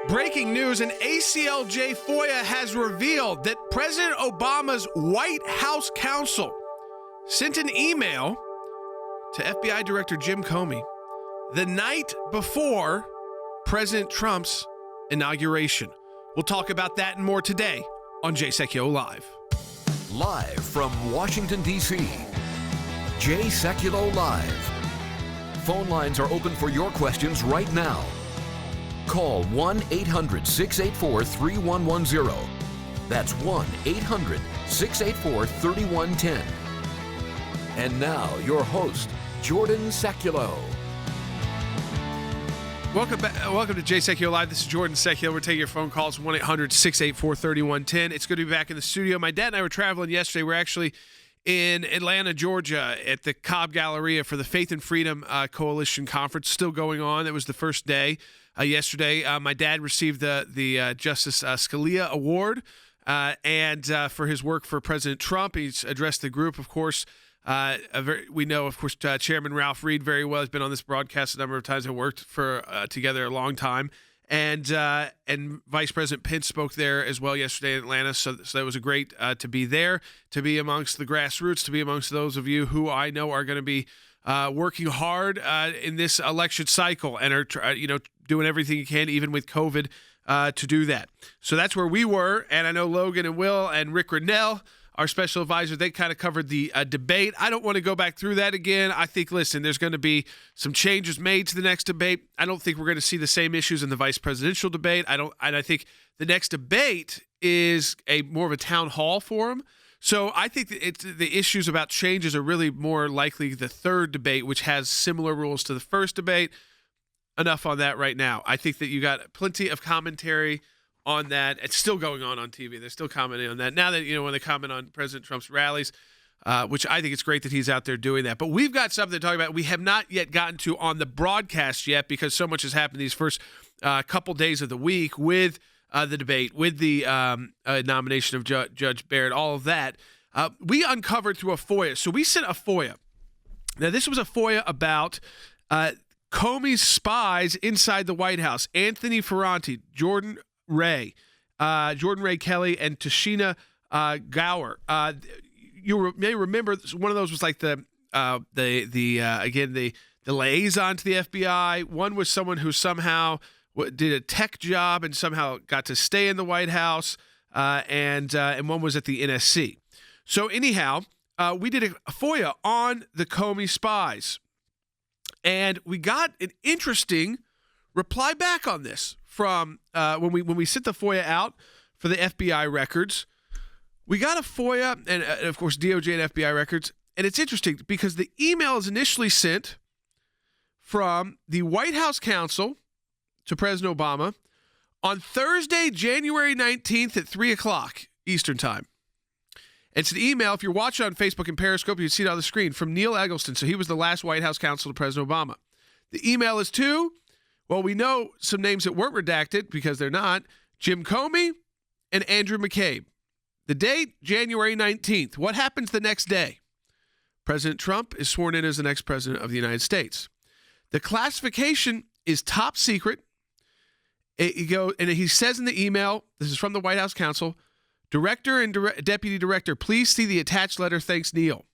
Breaking news, an ACLJ FOIA has revealed that President Obama's White House counsel sent an email to FBI Director Jim Comey the night before President Trump's inauguration. We'll talk about that and more today on Jay Sekulow Live. Live from Washington, D.C., Jay Sekulow Live. Phone lines are open for your questions right now. Call 1-800-684-3110. That's 1-800-684-3110. And now, your host, Jordan Sekulow. Welcome to Jay Sekulow Live. This is Jordan Sekulow. We're taking your phone calls, 1-800-684-3110. It's good to be back in the studio. My dad and I were traveling yesterday. We're actually in Atlanta, Georgia, at the Cobb Galleria for the Faith and Freedom Coalition Conference, still going on. It was the first day yesterday. My dad received the Justice Scalia Award and for his work for President Trump. He's addressed the group, of course. We know, of course, Chairman Ralph Reed very well. He's been on this broadcast a number of times. They worked for together a long time. And Vice President Pence spoke there as well yesterday in Atlanta. So that was a great to be there, to be amongst the grassroots, to be amongst those of you who I know are going to be working hard in this election cycle and are doing everything you can, even with COVID, to do that. So that's where we were. And I know Logan and Will and Rick Rinnell, our special advisor, they kind of covered the debate. I don't want to go back through that again. I think, listen, there's going to be some changes made to the next debate. I don't think we're going to see the same issues in the vice presidential debate. I think the next debate is more of a town hall forum. So I think that the issues about changes are really more likely the third debate, which has similar rules to the first debate. Enough on that right now. I think that you got plenty of commentary on that. It's still going on TV. They're still commenting on that. Now that, when they comment on President Trump's rallies, which I think it's great that he's out there doing that. But we've got something to talk about we have not yet gotten to on the broadcast yet because so much has happened these first couple days of the week with the debate, with the nomination of Judge Barrett, all of that. We uncovered through a FOIA. So we sent a FOIA. Now, this was a FOIA about Comey's spies inside the White House, Anthony Ferranti, Jordan Ray Kelly, and Tashina Gower. You may remember one of those was like the liaison to the FBI. One was someone who somehow did a tech job and somehow got to stay in the White House, and one was at the NSC. So anyhow, we did a FOIA on the Comey spies, and we got an interesting reply back on this from when we sent the FOIA out for the FBI records. We got a FOIA and of course DOJ and FBI records, and it's interesting because the email is initially sent from the White House counsel to President Obama on Thursday, January 19th at 3:00 Eastern Time. It's an email, if you're watching on Facebook and Periscope, you can see it on the screen, from Neil Eggleston. So he was the last White House counsel to President Obama. The email is to, well, we know some names that weren't redacted because they're not, Jim Comey and Andrew McCabe. The date, January 19th. What happens the next day? President Trump is sworn in as the next president of the United States. The classification is top secret. And he says in the email, this is from the White House counsel, Director and Deputy Director, please see the attached letter. Thanks, Neil.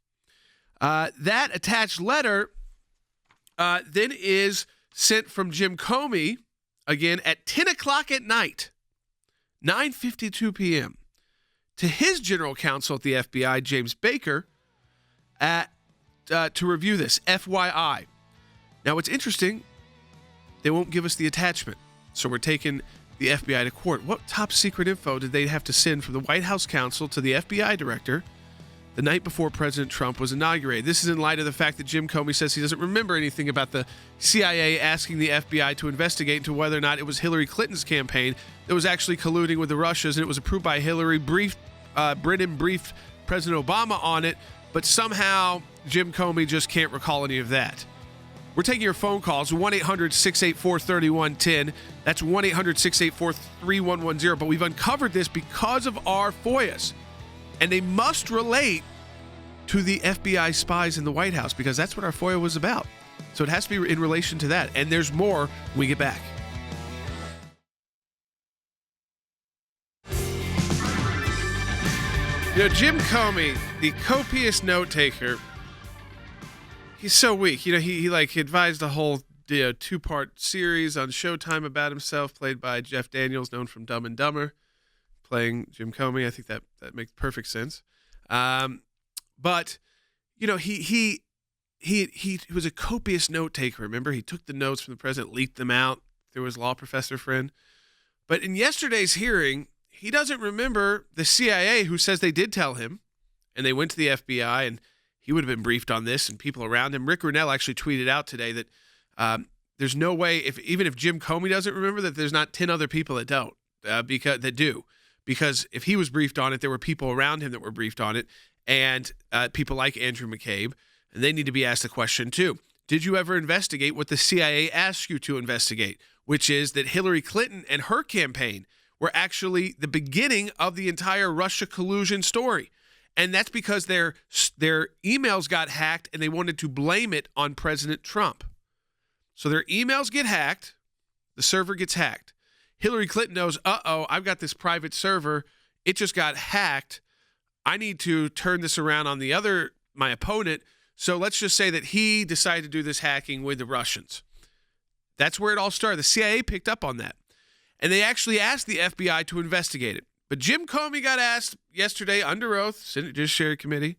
That attached letter then is sent from Jim Comey, again, at 10 o'clock at night, 9:52 p.m., to his general counsel at the FBI, James Baker, to review this, FYI. Now, what's interesting, they won't give us the attachment, so we're taking the FBI to court. What top secret info did they have to send from the White House counsel to the FBI director the night before President Trump was inaugurated? This is in light of the fact that Jim Comey says he doesn't remember anything about the CIA asking the FBI to investigate into whether or not it was Hillary Clinton's campaign that was actually colluding with the Russians, and it was approved by Hillary. Brennan briefed President Obama on it, but somehow Jim Comey just can't recall any of that. We're taking your phone calls, 1-800-684-3110. That's 1-800-684-3110. But we've uncovered this because of our FOIAs. And they must relate to the FBI spies in the White House because that's what our FOIA was about. So it has to be in relation to that. And there's more when we get back. Jim Comey, the copious note taker, he's so weak. He advised a whole two-part series on Showtime about himself, played by Jeff Daniels, known from Dumb and Dumber, playing Jim Comey. I think that makes perfect sense. But he was a copious note taker. Remember, he took the notes from the president, leaked them out through his law professor friend. But in yesterday's hearing, he doesn't remember the CIA, who says they did tell him, and they went to the FBI, and he would have been briefed on this, and people around him. Rick Grinnell actually tweeted out today that there's no way, even if Jim Comey doesn't remember, that there's not 10 other people that don't, that do. Because if he was briefed on it, there were people around him that were briefed on it, and people like Andrew McCabe, and they need to be asked the question too. Did you ever investigate what the CIA asked you to investigate, which is that Hillary Clinton and her campaign were actually the beginning of the entire Russia collusion story? And that's because their emails got hacked, and they wanted to blame it on President Trump. So their emails get hacked, the server gets hacked. Hillary Clinton knows, I've got this private server, it just got hacked. I need to turn this around on my opponent. So let's just say that he decided to do this hacking with the Russians. That's where it all started. The CIA picked up on that. And they actually asked the FBI to investigate it. But Jim Comey got asked yesterday under oath, Senate Judiciary Committee.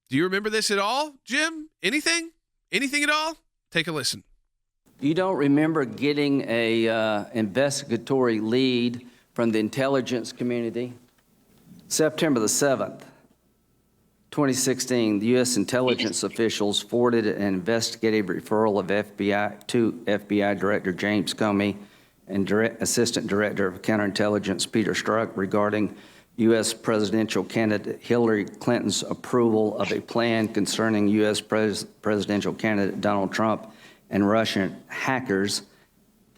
Do you remember this at all, Jim? Anything? Anything at all? Take a listen. You don't remember getting a investigatory lead from the intelligence community? September the 7th, 2016, the U.S. intelligence officials forwarded an investigative referral of to FBI Director James Comey and Assistant Director of Counterintelligence Peter Strzok regarding U.S. presidential candidate Hillary Clinton's approval of a plan concerning U.S. presidential candidate Donald Trump and Russian hackers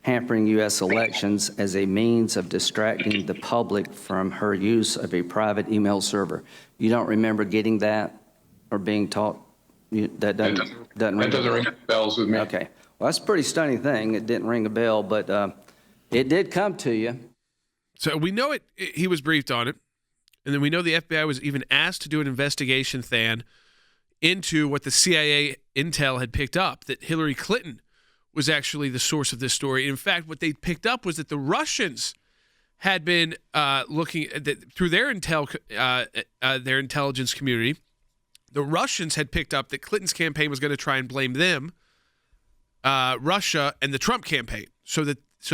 hampering U.S. elections as a means of distracting the public from her use of a private email server. You don't remember getting that or being taught? That doesn't ring bells with me. Okay. Well, that's a pretty stunning thing. It didn't ring a bell, but it did come to you. So we know he was briefed on it. And then we know the FBI was even asked to do an investigation, Than, into what the CIA intel had picked up, that Hillary Clinton was actually the source of this story. In fact, what they picked up was that the Russians had been looking through their their intelligence community. The Russians had picked up that Clinton's campaign was going to try and blame them, Russia, and the Trump campaign. So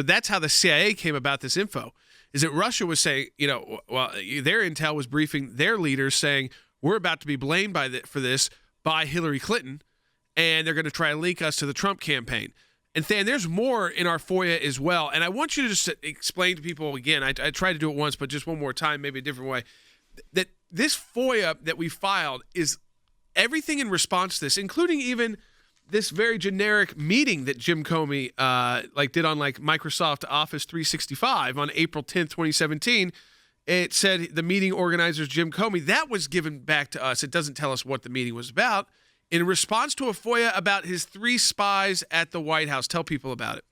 that's how the CIA came about this info. Is that Russia was saying, their intel was briefing their leaders saying, we're about to be blamed for this by Hillary Clinton, and they're going to try and link us to the Trump campaign. And Than, there's more in our FOIA as well. And I want you to just explain to people again, I tried to do it once, but just one more time, maybe a different way, that this FOIA that we filed is everything in response to this, including even this very generic meeting that Jim Comey did on Microsoft Office 365 on April 10th, 2017. It said the meeting organizers, Jim Comey, that was given back to us. It doesn't tell us what the meeting was about. In response to a FOIA about his 3 spies at the White House. Tell people about it.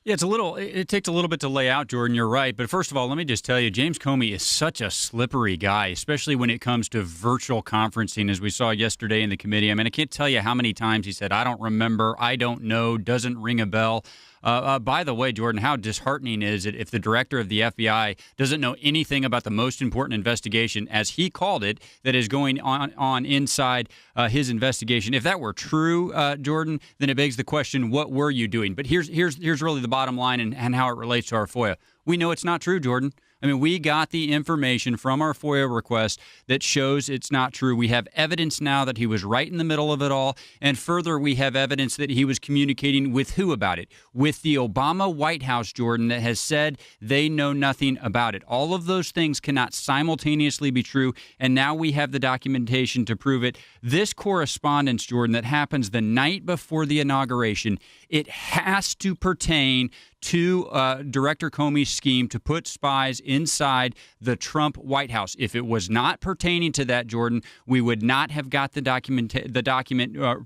Yeah, it takes a little bit to lay out, Jordan. You're right. But first of all, let me just tell you, James Comey is such a slippery guy, especially when it comes to virtual conferencing, as we saw yesterday in the committee. I mean, I can't tell you how many times he said, I don't remember, I don't know, doesn't ring a bell. By the way, Jordan, how disheartening is it if the director of the FBI doesn't know anything about the most important investigation, as he called it, that is going on inside his investigation? If that were true, Jordan, then it begs the question, what were you doing? But here's really the bottom line and how it relates to our FOIA. We know it's not true, Jordan. I mean, we got the information from our FOIA request that shows it's not true. We have evidence now that he was right in the middle of it all. And further, we have evidence that he was communicating with who about it? With the Obama White House, Jordan, that has said they know nothing about it. All of those things cannot simultaneously be true. And now we have the documentation to prove it. This correspondence, Jordan, that happens the night before the inauguration it has to pertain to Director Comey's scheme to put spies inside the Trump White House. If it was not pertaining to that, Jordan, we would not have got the document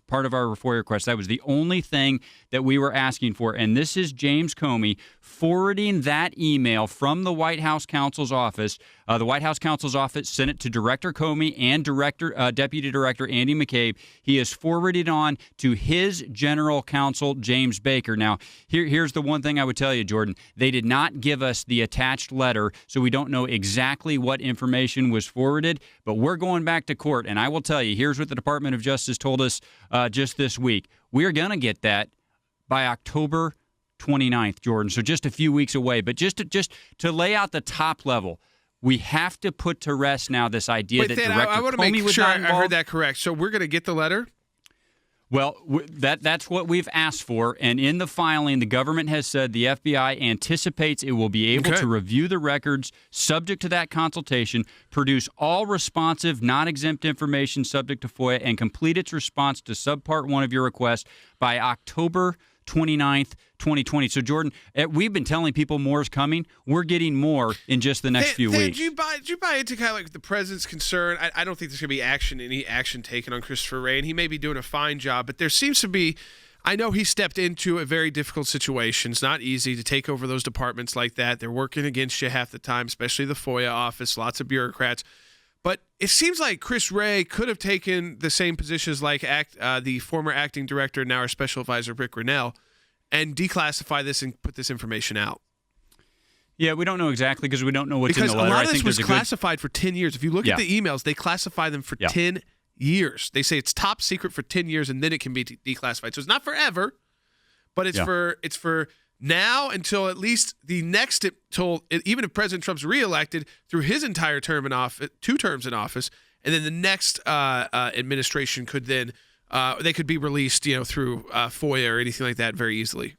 part of our FOIA request. That was the only thing that we were asking for. And this is James Comey forwarding that email from the White House counsel's office. The White House counsel's office sent it to Director Comey and Deputy Director Andy McCabe. He is forwarded on to his general counsel, James Baker. Now, here's the one thing I would tell you, Jordan. They did not give us the attached letter, so we don't know exactly what information was forwarded, but we're going back to court, and I will tell you, here's what the Department of Justice told us just this week. We're going to get that by October 29th, Jordan, so just a few weeks away. But just to lay out the top level, we have to put to rest now this idea that Director I want to Comey make was sure not I involved. heard that correct. So we're going to get the letter? Well, that's what we've asked for, and in the filing, the government has said the FBI anticipates it will be able to review the records subject to that consultation, produce all responsive, non-exempt information subject to FOIA, and complete its response to Subpart 1 of your request by October 29th, 2020. So, Jordan, we've been telling people more is coming. We're getting more in just the next few weeks. Did you buy into kind of like the president's concern? I don't think there's going to be any action taken on Christopher Wray, and he may be doing a fine job, but there seems to be, I know he stepped into a very difficult situation. It's not easy to take over those departments like that. They're working against you half the time, especially the FOIA office, lots of bureaucrats. But it seems like Chris Wray could have taken the same positions like the former acting director, now our special advisor, Rick Grinnell, and declassify this and put this information out. Yeah, we don't know exactly because we don't know what's in the letter. Because a lot of this was classified for 10 years. If you look at the emails, they classify them for 10 years. They say it's top secret for 10 years, and then it can be declassified. So it's not forever, but it's for now until at least the next, even if President Trump's reelected through his entire term in office, 2 terms in office, and then the next administration could then they could be released, through FOIA or anything like that very easily.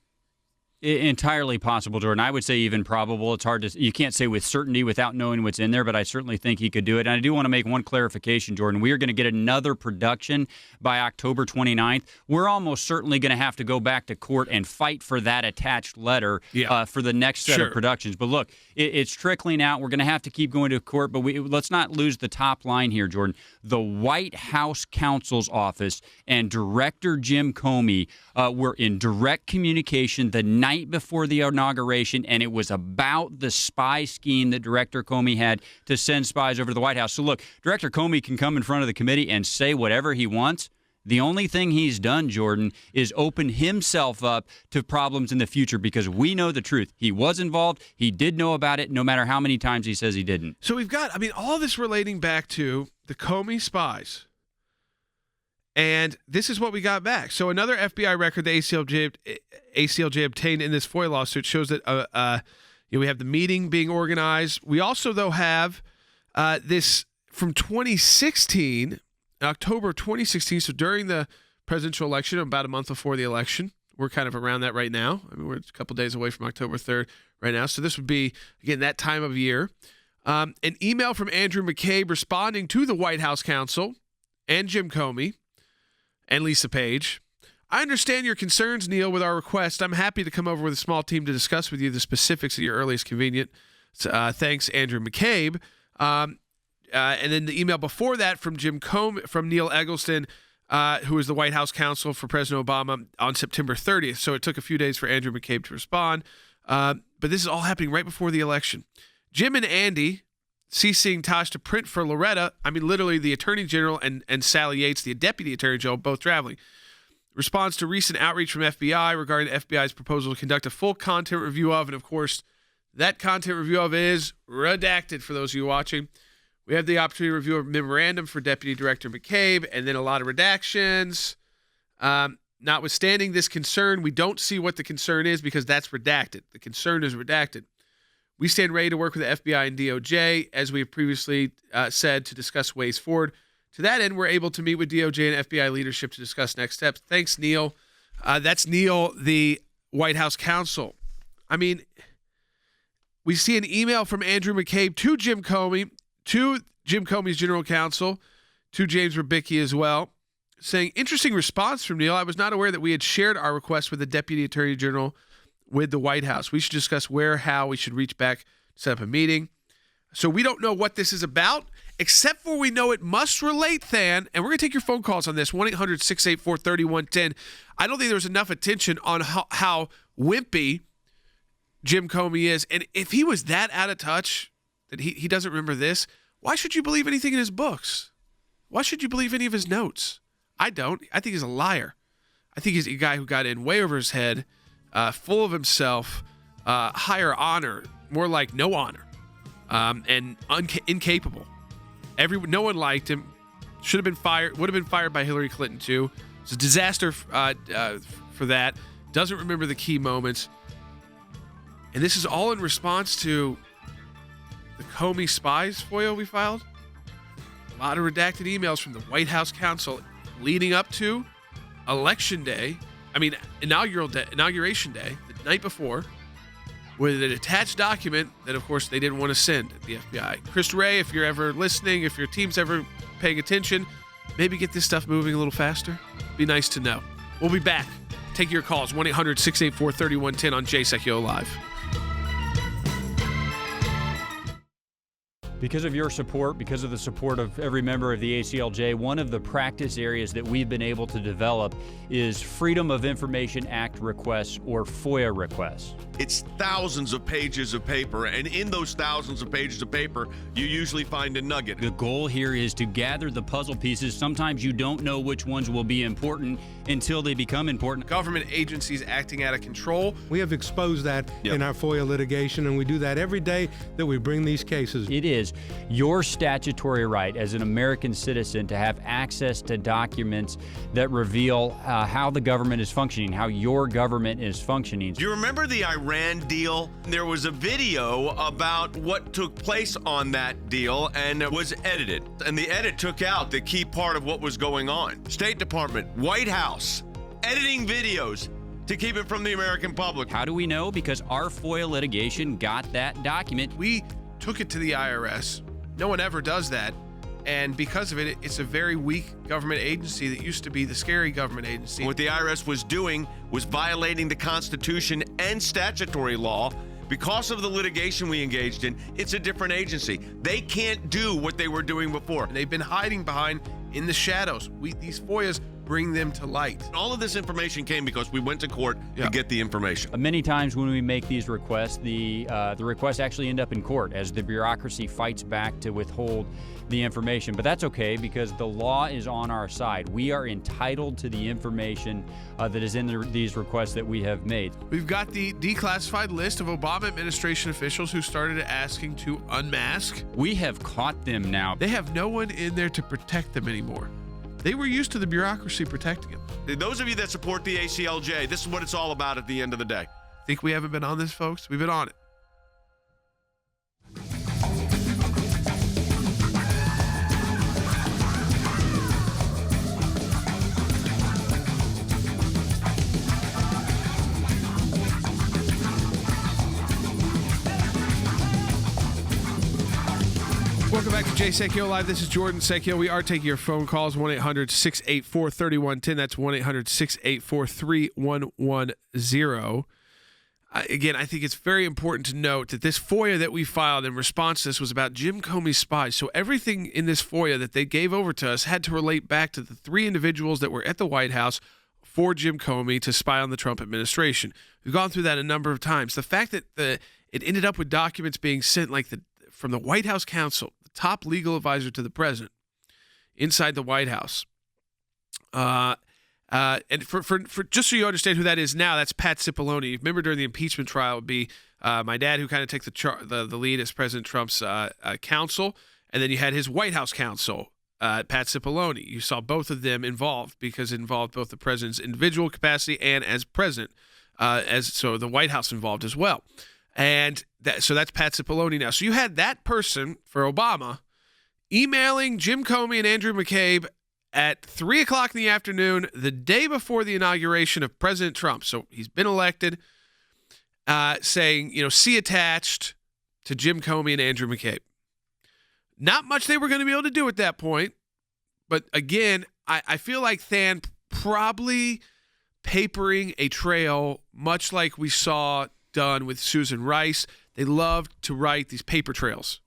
Entirely possible, Jordan. I would say even probable. It's hard to, you can't say with certainty without knowing what's in there, but I certainly think he could do it. And I do want to make one clarification, Jordan. We are going to get another production by October 29th. We're almost certainly going to have to go back to court and fight for that attached letter for the next set of productions. But look, it's trickling out. We're going to have to keep going to court, but let's not lose the top line here, Jordan. The White House counsel's office and Director Jim Comey were in direct communication the night before the inauguration, and it was about the spy scheme that Director Comey had to send spies over to the White House. So look, Director Comey can come in front of the committee and say whatever he wants. The only thing he's done, Jordan, is open himself up to problems in the future because we know the truth. He was involved. He did know about it, no matter how many times he says he didn't. So we've got, all this relating back to the Comey spies. And this is what we got back. So another FBI record the ACLJ obtained in this FOIA lawsuit shows that we have the meeting being organized. We also, though, have this from 2016, October 2016, so during the presidential election, about a month before the election. We're kind of around that right now. We're a couple days away from October 3rd right now. So this would be, again, that time of year. An email from Andrew McCabe responding to the White House counsel and Jim Comey and Lisa Page. I understand your concerns, Neil, with our request. I'm happy to come over with a small team to discuss with you the specifics at your earliest convenience. Thanks, Andrew McCabe. And then the email before that from Jim Comey, from Neil Eggleston, who is the White House counsel for President Obama on September 30th. So it took a few days for Andrew McCabe to respond. But this is all happening right before the election. Jim and Andy CCing Tosh to print for Loretta. Literally the Attorney General and Sally Yates, the Deputy Attorney General, both traveling. Responds to recent outreach from FBI regarding the FBI's proposal to conduct a full content review of, and of course, that content review of is redacted for those of you watching. We have the opportunity to review a memorandum for Deputy Director McCabe, and then a lot of redactions. Notwithstanding this concern, we don't see what the concern is because that's redacted. The concern is redacted. We stand ready to work with the FBI and DOJ, as we have previously said, to discuss ways forward. To that end, we're able to meet with DOJ and FBI leadership to discuss next steps. Thanks, Neil. That's Neil, the White House counsel. We see an email from Andrew McCabe to Jim Comey, to Jim Comey's general counsel, to James Rubicki as well, saying, interesting response from Neil. I was not aware that we had shared our request with the Deputy Attorney General with the White House. We should discuss how we should reach back, set up a meeting. So we don't know what this is about, except for we know it must relate, Than, and we're going to take your phone calls on this, 1-800-684-3110. I don't think there was enough attention on how wimpy Jim Comey is. And if he was that out of touch that he doesn't remember this, why should you believe anything in his books? Why should you believe any of his notes? I don't. I think he's a liar. I think he's a guy who got in way over his head, full of himself, higher honor, more like no honor. And incapable. No one liked him. Should have been fired. Would have been fired by Hillary Clinton too. It's a disaster for that. Doesn't remember the key moments. And this is all in response to the Comey spies FOIA we filed. A lot of redacted emails from the White House counsel leading up to Election Day. Inauguration Day, the night before, with an attached document that, of course, they didn't want to send at the FBI. Chris Ray, if you're ever listening, if your team's ever paying attention, maybe get this stuff moving a little faster. Be nice to know. We'll be back. Take your calls, 1-800-684-3110 on Jay Sekulow Live. Because of your support, because of the support of every member of the ACLJ, one of the practice areas that we've been able to develop is Freedom of Information Act requests, or FOIA requests. It's thousands of pages of paper, and in those thousands of pages of paper, you usually find a nugget. The goal here is to gather the puzzle pieces. Sometimes you don't know which ones will be important until they become important. Government agencies acting out of control. We have exposed that in our FOIA litigation, and we do that every day that we bring these cases. It is your statutory right as an American citizen to have access to documents that reveal how the government is functioning, how your government is functioning. Do you remember the Iran deal? There was a video about what took place on that deal, and it was edited. And the edit took out the key part of what was going on. State Department, White House, editing videos to keep it from the American public. How do we know? Because our FOIA litigation got that document. We took it to the IRS. No one ever does that. And because of it, it's a very weak government agency that used to be the scary government agency. What the IRS was doing was violating the Constitution and statutory law. Because of the litigation we engaged in, it's a different agency. They can't do what they were doing before. And they've been hiding behind in the shadows. These FOIAs bring them to light. All of this information came because we went to court to get the information. Many times when we make these requests, the requests actually end up in court as the bureaucracy fights back to withhold the information. But that's okay, because the law is on our side. We are entitled to the information that is in these requests that we have made. We've got the declassified list of Obama administration officials who started asking to unmask. We have caught them now. They have no one in there to protect them anymore. They were used to the bureaucracy protecting them. Those of you that support the ACLJ, this is what it's all about at the end of the day. Think we haven't been on this, folks? We've been on it. Welcome back to Jay Sekulow Live. This is Jordan Sekulow. We are taking your phone calls, 1-800-684-3110. That's 1-800-684-3110. Again, I think it's very important to note that this FOIA that we filed in response to this was about Jim Comey's spies. So everything in this FOIA that they gave over to us had to relate back to the three individuals that were at the White House for Jim Comey to spy on the Trump administration. We've gone through that a number of times. The fact that it ended up with documents being sent from the White House counsel, top legal advisor to the president inside the White House. And for just so you understand who that is now, that's Pat Cipollone. Remember during the impeachment trial would be my dad, who kind of took the lead as President Trump's counsel, and then you had his White House counsel, Pat Cipollone. You saw both of them involved because it involved both the president's individual capacity and as president, so the White House involved as well. And so that's Pat Cipollone now. So you had that person for Obama emailing Jim Comey and Andrew McCabe at 3 o'clock in the afternoon, the day before the inauguration of President Trump. So he's been elected, saying, see attached to Jim Comey and Andrew McCabe. Not much they were going to be able to do at that point. But again, I feel like Than probably papering a trail, much like we saw done with Susan Rice. They loved to write these paper trails.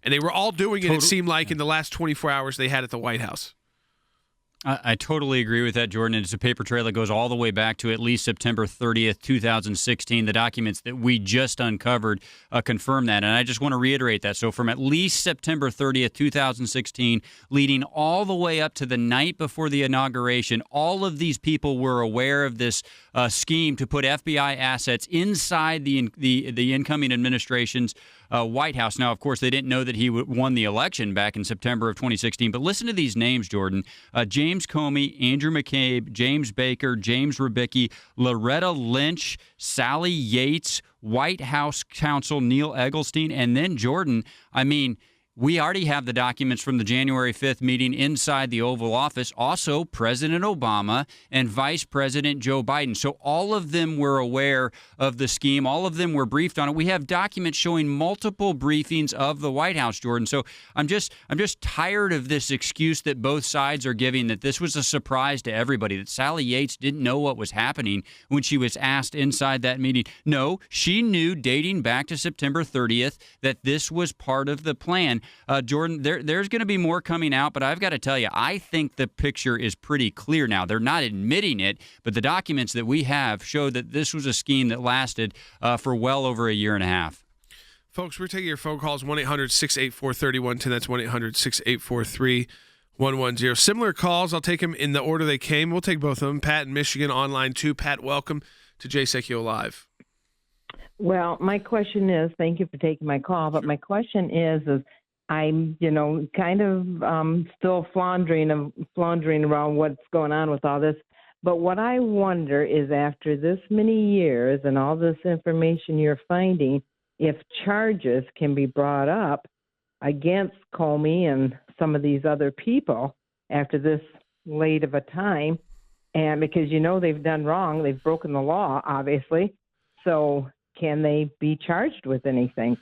And they were all doing it, it seemed like, in the last 24 hours they had at the White House. I totally agree with that, Jordan. It's a paper trail that goes all the way back to at least September 30th, 2016. The documents that we just uncovered confirm that. And I just want to reiterate that. So from at least September 30th, 2016, leading all the way up to the night before the inauguration, all of these people were aware of this scheme to put FBI assets inside the incoming administration's White House. Now, of course, they didn't know that he won the election back in September of 2016. But listen to these names, Jordan. James Comey, Andrew McCabe, James Baker, James Rubicki, Loretta Lynch, Sally Yates, White House counsel Neil Eggleston, and then Jordan. I mean, we already have the documents from the January 5th meeting inside the Oval Office. Also, President Obama and Vice President Joe Biden. So all of them were aware of the scheme. All of them were briefed on it. We have documents showing multiple briefings of the White House, Jordan. So I'm just tired of this excuse that both sides are giving, that this was a surprise to everybody, that Sally Yates didn't know what was happening when she was asked inside that meeting. No, she knew dating back to September 30th that this was part of the plan. Jordan, there's going to be more coming out, but I've got to tell you, I think the picture is pretty clear now. They're not admitting it, but the documents that we have show that this was a scheme that lasted for well over a year and a half. Folks, we're taking your phone calls, 1-800-684-3110. That's 1-800-684-3110. Similar calls, I'll take them in the order they came. We'll take both of them. Pat in Michigan, online too. Pat, welcome to Jay Sekulow Live. Well, my question is, thank you for taking my call, but my question is I'm, kind of still floundering around what's going on with all this. But what I wonder is, after this many years and all this information you're finding, if charges can be brought up against Comey and some of these other people after this late of a time, and because they've done wrong, they've broken the law, obviously. So can they be charged with anything?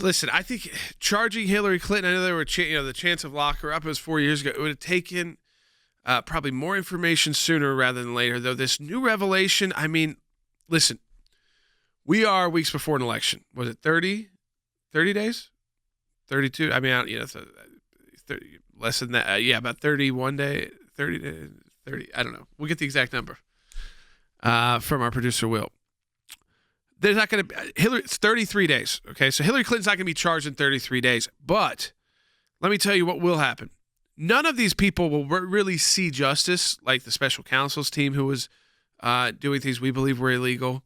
Listen, I think charging Hillary Clinton, I know there were the chance of lock her up, it was 4 years ago. It would have taken probably more information sooner rather than later, though. This new revelation, I mean, listen, we are weeks before an election. Was it 30 days? 32? I mean, 30, less than that. Yeah, about 31 days, 30, I don't know. We'll get the exact number from our producer, Will. There's not going to Hillary. It's 33 days. Okay, so Hillary Clinton's not going to be charged in 33 days. But let me tell you what will happen. None of these people will really see justice, like the special counsel's team who was doing things we believe were illegal,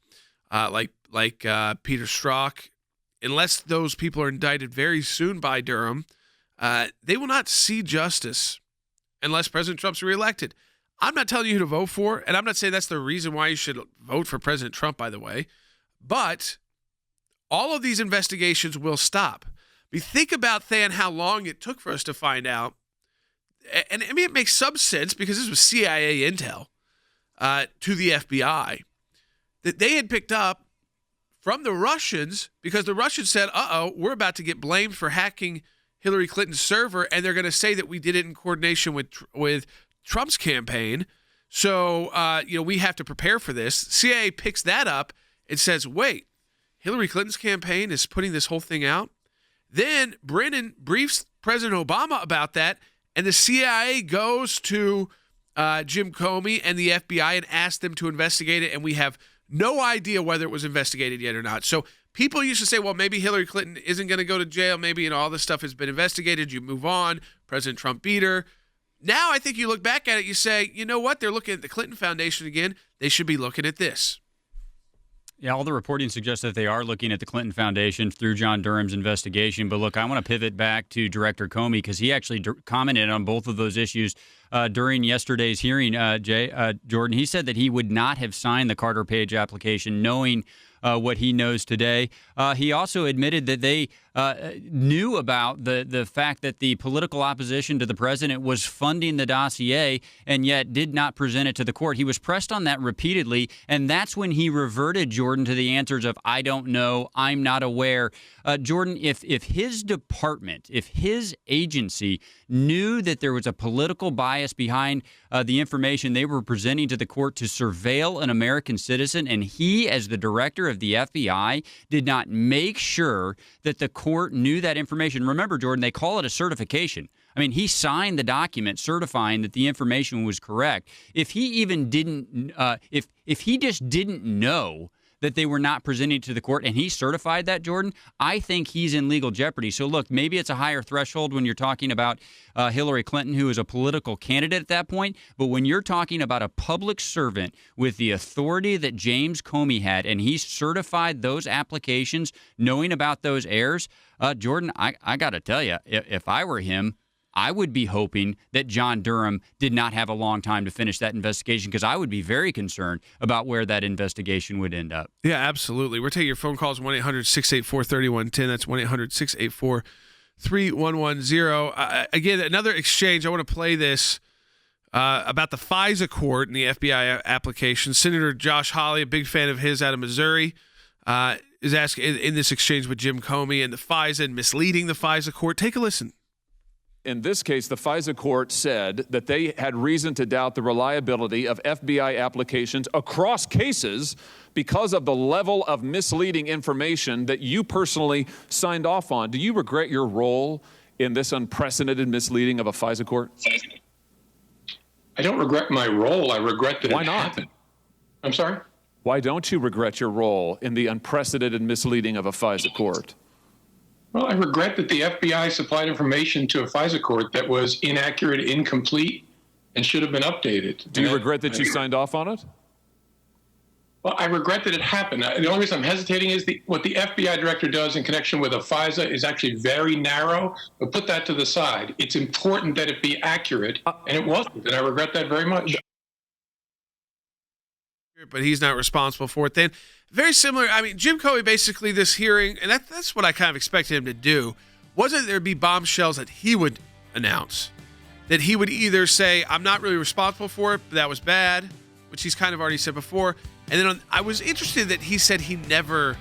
like Peter Strzok. Unless those people are indicted very soon by Durham, they will not see justice unless President Trump's reelected. I'm not telling you who to vote for, and I'm not saying that's the reason why you should vote for President Trump, by the way. But all of these investigations will stop. I mean, think about, Than, how long it took for us to find out. And I mean, it makes some sense because this was CIA intel to the FBI that they had picked up from the Russians, because the Russians said, we're about to get blamed for hacking Hillary Clinton's server, and they're going to say that we did it in coordination with Trump's campaign. So, we have to prepare for this. CIA picks that up. It says, wait, Hillary Clinton's campaign is putting this whole thing out? Then Brennan briefs President Obama about that, and the CIA goes to Jim Comey and the FBI and asks them to investigate it, and we have no idea whether it was investigated yet or not. So people used to say, well, maybe Hillary Clinton isn't going to go to jail. Maybe all this stuff has been investigated. You move on. President Trump beat her. Now I think you look back at it, you say, you know what? They're looking at the Clinton Foundation again. They should be looking at this. Yeah, all the reporting suggests that they are looking at the Clinton Foundation through John Durham's investigation. But look, I want to pivot back to Director Comey because he actually commented on both of those issues during yesterday's hearing, Jordan. He said that he would not have signed the Carter Page application knowing what he knows today. He also admitted that they knew about the fact that the political opposition to the president was funding the dossier and yet did not present it to the court. He was pressed on that repeatedly, and that's when he reverted, Jordan, to the answers of, I don't know, I'm not aware. Jordan, if his department, if his agency knew that there was a political bias behind the information they were presenting to the court to surveil an American citizen, and he, as the director of the FBI, did not make sure that the court knew that information. Remember, Jordan, they call it a certification. I mean, he signed the document certifying that the information was correct. If he even didn't, if he just didn't know that they were not presenting to the court, and he certified that, Jordan, I think he's in legal jeopardy. So, look, maybe it's a higher threshold when you're talking about Hillary Clinton, who is a political candidate at that point. But when you're talking about a public servant with the authority that James Comey had, and he certified those applications knowing about those errors, Jordan, I got to tell you, if I were him, I would be hoping that John Durham did not have a long time to finish that investigation, because I would be very concerned about where that investigation would end up. Yeah, absolutely. We're taking your phone calls, 1-800-684-3110. That's 1-800-684-3110. Again, another exchange. I want to play this about the FISA court and the FBI application. Senator Josh Hawley, a big fan of his out of Missouri, is asking in this exchange with Jim Comey and the FISA and misleading the FISA court. Take a listen. In this case, the FISA court said that they had reason to doubt the reliability of FBI applications across cases because of the level of misleading information that you personally signed off on. Do you regret your role in this unprecedented misleading of a FISA court? I don't regret my role. I regret that it happened. I'm sorry? Why don't you regret your role in the unprecedented misleading of a FISA court? Well, I regret that the FBI supplied information to a FISA court that was inaccurate, incomplete, and should have been updated. Do you regret that you signed off on it? Well, I regret that it happened. The only reason I'm hesitating is what the FBI director does in connection with a FISA is actually very narrow, but put that to the side. It's important that it be accurate, and it wasn't, and I regret that very much. But he's not responsible for it then. Very similar. I mean, Jim Comey, basically this hearing, and that's what I kind of expected him to do, wasn't there be bombshells that he would announce. That he would either say, I'm not really responsible for it, but that was bad, which he's kind of already said before. And then I was interested that he said he never,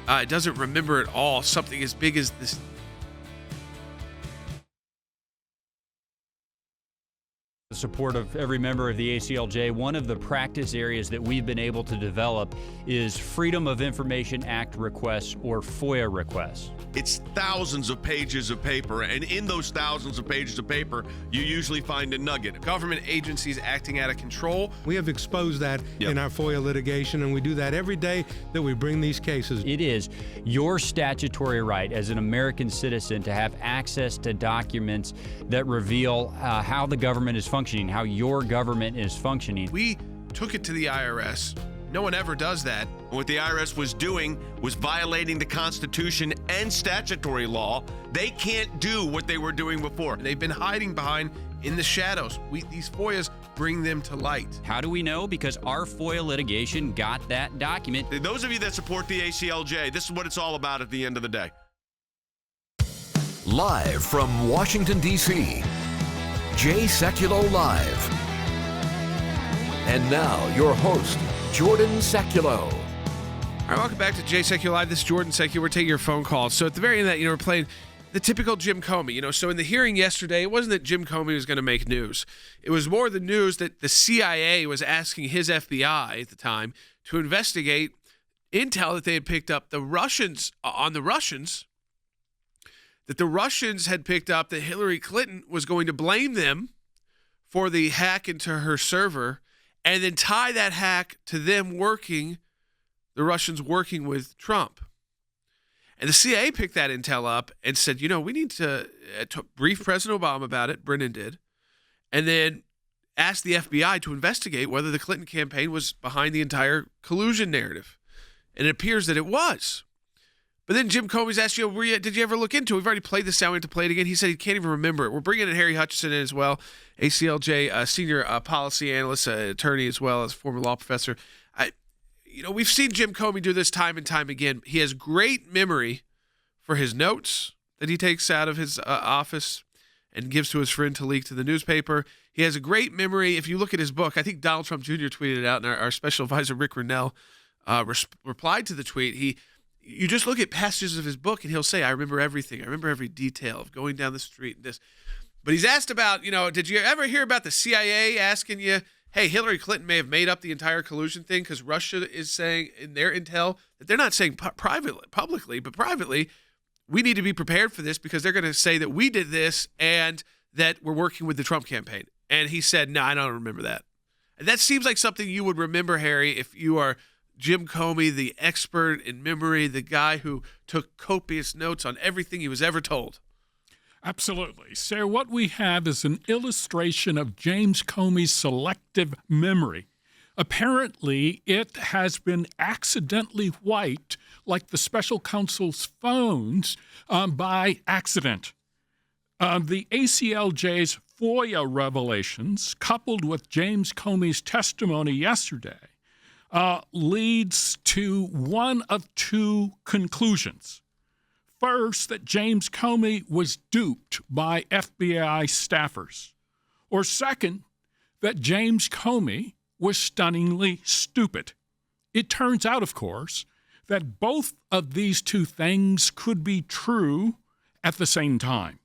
doesn't remember at all something as big as this. The support of every member of the ACLJ, one of the practice areas that we've been able to develop is Freedom of Information Act requests, or FOIA requests. It's thousands of pages of paper, and in those thousands of pages of paper, you usually find a nugget. Government agencies acting out of control. We have exposed that in our FOIA litigation, and we do that every day that we bring these cases. It is your statutory right as an American citizen to have access to documents that reveal how the government is functioning, how your government is functioning. We took it to the IRS. No one ever does that. What the IRS was doing was violating the Constitution and statutory law. They can't do what they were doing before. They've been hiding behind in the shadows. These FOIAs bring them to light. How do we know? Because our FOIA litigation got that document. Those of you that support the ACLJ, this is what it's all about at the end of the day. Live from Washington, D.C., Jay Sekulow Live. And now, your host, Jordan Sekulow. All right, welcome back to Jay Sekulow Live. This is Jordan Sekulow. We're taking your phone calls. So at the very end of that, we're playing the typical Jim Comey. So in the hearing yesterday, it wasn't that Jim Comey was going to make news. It was more the news that the CIA was asking his FBI at the time to investigate intel that they had picked up the Russians, that the Russians had picked up that Hillary Clinton was going to blame them for the hack into her server, and then tie that hack to them the Russians working with Trump. And the CIA picked that intel up and said, we need to brief President Obama about it. Brennan did. And then asked the FBI to investigate whether the Clinton campaign was behind the entire collusion narrative. And it appears that it was. But then Jim Comey's asked did you ever look into it? We've already played this sound. We have to play it again. He said he can't even remember it. We're bringing in Harry Hutchinson in as well, ACLJ senior policy analyst, attorney as well as former law professor. We've seen Jim Comey do this time and time again. He has great memory for his notes that he takes out of his office and gives to his friend to leak to the newspaper. He has a great memory. If you look at his book, I think Donald Trump Jr. tweeted it out, and our special advisor, Rick Rennell, replied to the tweet. You just look at passages of his book, and he'll say, I remember everything. I remember every detail of going down the street and this. But he's asked about, did you ever hear about the CIA asking you, hey, Hillary Clinton may have made up the entire collusion thing because Russia is saying in their intel that they're not saying publicly, but privately, we need to be prepared for this because they're going to say that we did this and that we're working with the Trump campaign. And he said, no, I don't remember that. And that seems like something you would remember, Harry, if you are Jim Comey, the expert in memory, the guy who took copious notes on everything he was ever told. Absolutely. So what we have is an illustration of James Comey's selective memory. Apparently, it has been accidentally wiped, like the special counsel's phones, by accident. The ACLJ's FOIA revelations, coupled with James Comey's testimony yesterday, leads to one of two conclusions. First, that James Comey was duped by FBI staffers. Or second, that James Comey was stunningly stupid. It turns out, of course, that both of these two things could be true at the same time.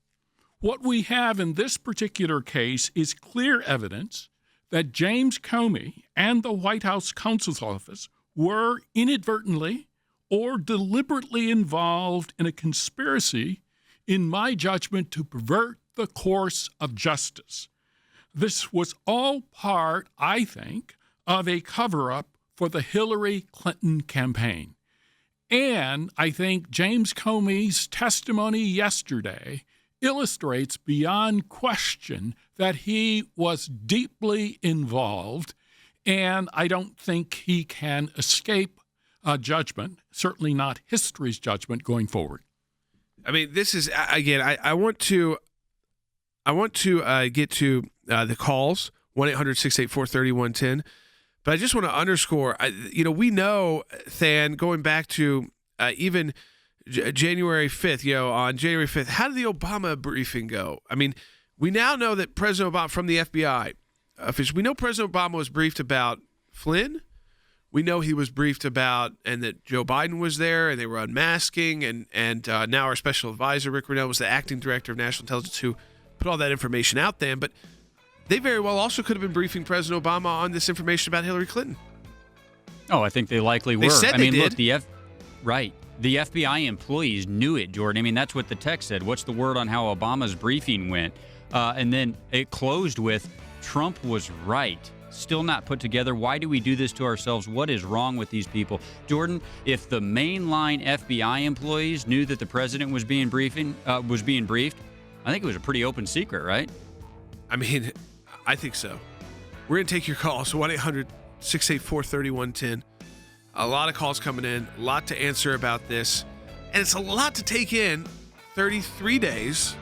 What we have in this particular case is clear evidence that James Comey and the White House counsel's office were inadvertently or deliberately involved in a conspiracy, in my judgment, to pervert the course of justice. This was all part, I think, of a cover-up for the Hillary Clinton campaign. And I think James Comey's testimony yesterday illustrates beyond question that he was deeply involved, and I don't think he can escape judgment, certainly not history's judgment going forward. I mean, this is, again, I want to get to the calls, 1-800-684-3110, but I just want to underscore, we know, Than, going back to even January 5th, on January 5th, how did the Obama briefing go? I mean, we now know that President Obama, from the FBI, we know President Obama was briefed about Flynn. We know he was briefed about, and that Joe Biden was there, and they were unmasking, and now our special advisor, Rick Rennell, was the acting director of national intelligence who put all that information out there. But they very well also could have been briefing President Obama on this information about Hillary Clinton. Oh, I think they likely were. They said they did. Look, the FBI employees knew it, Jordan. I mean, that's what the text said. What's the word on how Obama's briefing went? And then it closed with, Trump was right. Still not put together. Why do we do this to ourselves? What is wrong with these people? Jordan, if the mainline FBI employees knew that the president was being briefed, I think it was a pretty open secret, right? I mean, I think so. We're going to take your calls. So 1-800-684-3110. A lot of calls coming in, a lot to answer about this. And it's a lot to take in 33 days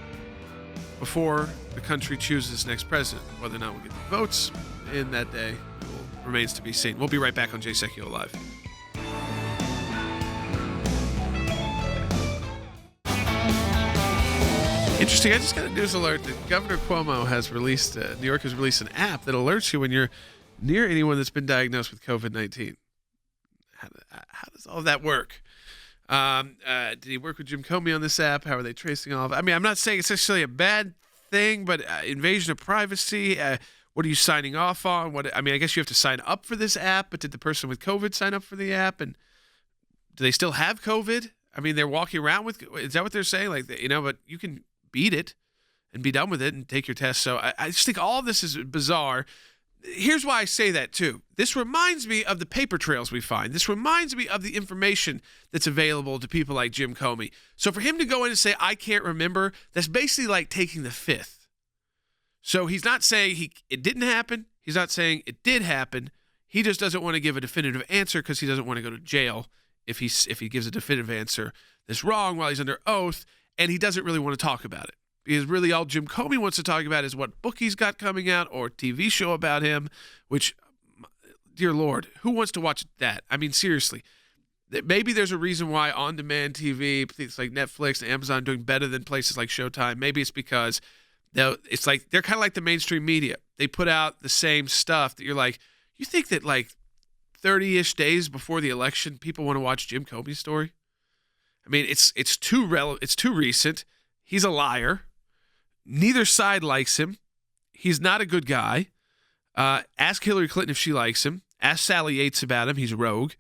before the country chooses its next president. Whether or not we'll get the votes in that day remains to be seen. We'll be right back on Jay Sekulow Live. Interesting. I just got a news alert that Governor Cuomo has released, New York has released an app that alerts you when you're near anyone that's been diagnosed with COVID-19. How does all of that work? Did he work with Jim Comey on this app? How are they tracing all of it? I mean, I'm not saying it's necessarily a bad thing, but invasion of privacy, what are you signing off on? I guess you have to sign up for this app, but did the person with COVID sign up for the app? And do they still have COVID? I mean, they're walking around with, is that what they're saying? But you can beat it and be done with it and take your test. So I just think all of this is bizarre. Here's why I say that, too. This reminds me of the paper trails we find. This reminds me of the information that's available to people like Jim Comey. So for him to go in and say, I can't remember, that's basically like taking the fifth. So he's not saying it didn't happen. He's not saying it did happen. He just doesn't want to give a definitive answer because he doesn't want to go to jail if he gives a definitive answer that's wrong while he's under oath, and he doesn't really want to talk about it. Because really all Jim Comey wants to talk about is what book he's got coming out or TV show about him, which, dear Lord, who wants to watch that? I mean, seriously, maybe there's a reason why on-demand TV, things like Netflix and Amazon, doing better than places like Showtime. Maybe it's because it's like they're kind of like the mainstream media. They put out the same stuff that you're like, you think that like 30-ish days before the election, people want to watch Jim Comey's story? I mean, it's too recent. He's a liar. Neither side likes him. He's not a good guy. Ask Hillary Clinton if she likes him. Ask Sally Yates about him. He's a rogue.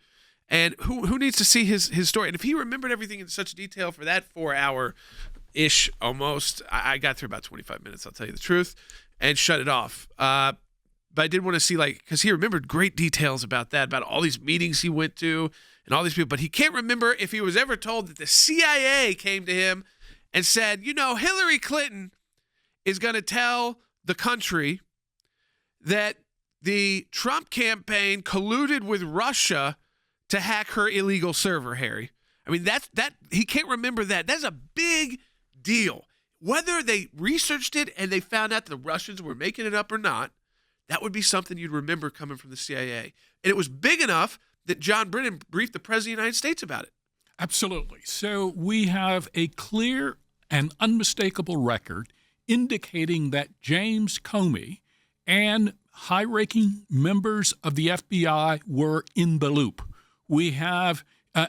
And who needs to see his story? And if he remembered everything in such detail for that 4-hour-ish almost, I got through about 25 minutes, I'll tell you the truth, and shut it off. But I did want to see, because he remembered great details about that, about all these meetings he went to and all these people. But he can't remember if he was ever told that the CIA came to him and said, Hillary Clinton is going to tell the country that the Trump campaign colluded with Russia to hack her illegal server, Harry. I mean, that he can't remember that. That's a big deal. Whether they researched it and they found out the Russians were making it up or not, that would be something you'd remember coming from the CIA. And it was big enough that John Brennan briefed the President of the United States about it. Absolutely. So we have a clear and unmistakable record indicating that James Comey and high-ranking members of the FBI were in the loop. We have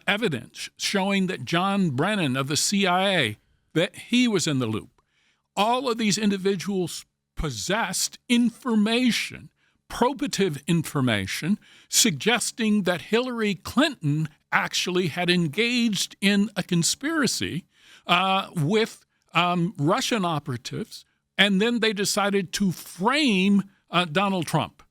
evidence showing that John Brennan of the CIA, that he was in the loop. All of these individuals possessed information, probative information, suggesting that Hillary Clinton actually had engaged in a conspiracy with Russian operatives, and then they decided to frame Donald Trump.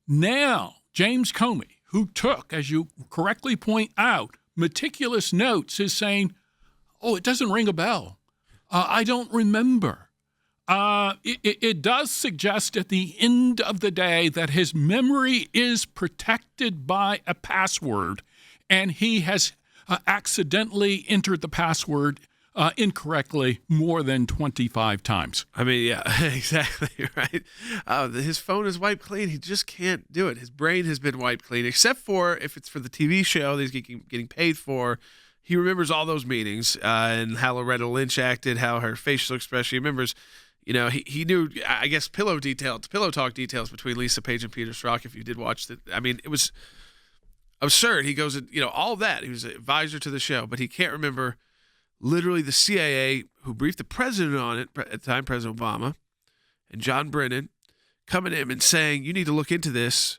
Now, James Comey, who took, as you correctly point out, meticulous notes, is saying, it doesn't ring a bell. I don't remember. It does suggest at the end of the day that his memory is protected by a password, and he has accidentally entered the password incorrectly more than 25 times. I mean, yeah, exactly, right? His phone is wiped clean. He just can't do it. His brain has been wiped clean, except for if it's for the TV show that he's getting paid for. He remembers all those meetings and how Loretta Lynch acted, how her facial expression. He remembers, he knew, I guess, pillow talk details between Lisa Page and Peter Strzok, if you did watch it. I mean, it was absurd. He goes, all of that. He was an advisor to the show, but he can't remember literally the CIA, who briefed the president on it at the time, President Obama, and John Brennan, coming to him and saying, you need to look into this,